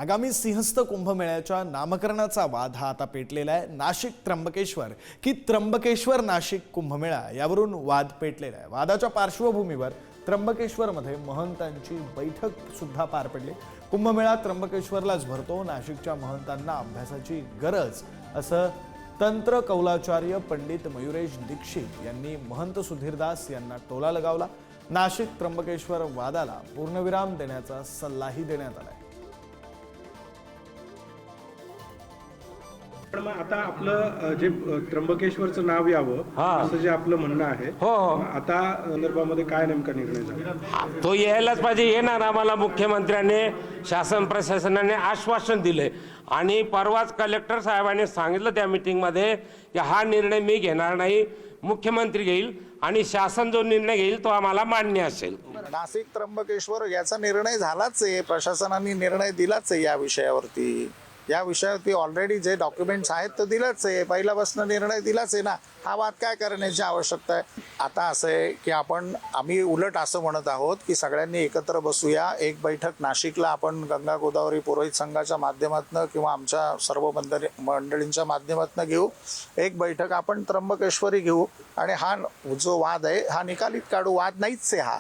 आगामी सिंहस्थ कुंभमेळ्याच्या नामकरणाचा वाद हा आता पेटलेला आहे। नाशिक त्र्यंबकेश्वर की त्र्यंबकेश्वर नाशिक कुंभमेळा यावरून वाद पेटलेला आहे। वादाच्या पार्श्वभूमीवर त्र्यंबकेश्वरमध्ये महंतांची बैठक सुद्धा पार पडली। कुंभमेळा त्र्यंबकेश्वरलाच भरतो, नाशिकच्या महंतांना अभ्यासाची गरज असं तंत्र कौलाचार्य पंडित मयुरेश दीक्षित यांनी महंत सुधीरदास यांना टोला लगावला। नाशिक त्र्यंबकेश्वर वादाला पूर्णविराम देण्याचा सल्लाही देण्यात आला। पण मग आता आपलं जे त्र्यंबकेश्वरचं नाव यावं असं जे आपलं म्हणणं आहे, आता संदर्भामध्ये काय नेमका निर्णय झाला? तो यायलाच पाहिजे। येणार आम्हाला मुख्यमंत्र्यांनी शासन प्रशासनाने आश्वासन दिले आणि परवाच कलेक्टर साहेबांनी सांगितलं त्या मीटिंगमध्ये की हा निर्णय मी घेणार नाही, मुख्यमंत्री घेईल आणि शासन जो निर्णय घेईल तो आम्हाला मान्य असेल। नाशिक त्र्यंबकेश्वर याचा निर्णय झालाच आहे, प्रशासनाने निर्णय दिलाच आहे। या विषयावरती ऑलरेडी जे डॉक्युमेंट्स आहेत ते दिलंच आहे, पहिल्यापासून निर्णय दिलाच आहे ना। हा वाद काय करण्याची आवश्यकता आहे? आता असं आहे की आम्ही उलट असं म्हणत आहोत की सगळ्यांनी एकत्र बसूया, एक बैठक नाशिकला आपण गंगा गोदावरी पुरोहित संघाच्या माध्यमातून किंवा आमच्या सर्व मंडळींच्या माध्यमातून घेऊ। एक बैठक आपण त्र्यंबकेश्वरी घेऊ आणि हा जो वाद आहे हा निकालीत काढू। वाद नाहीच आहे हा।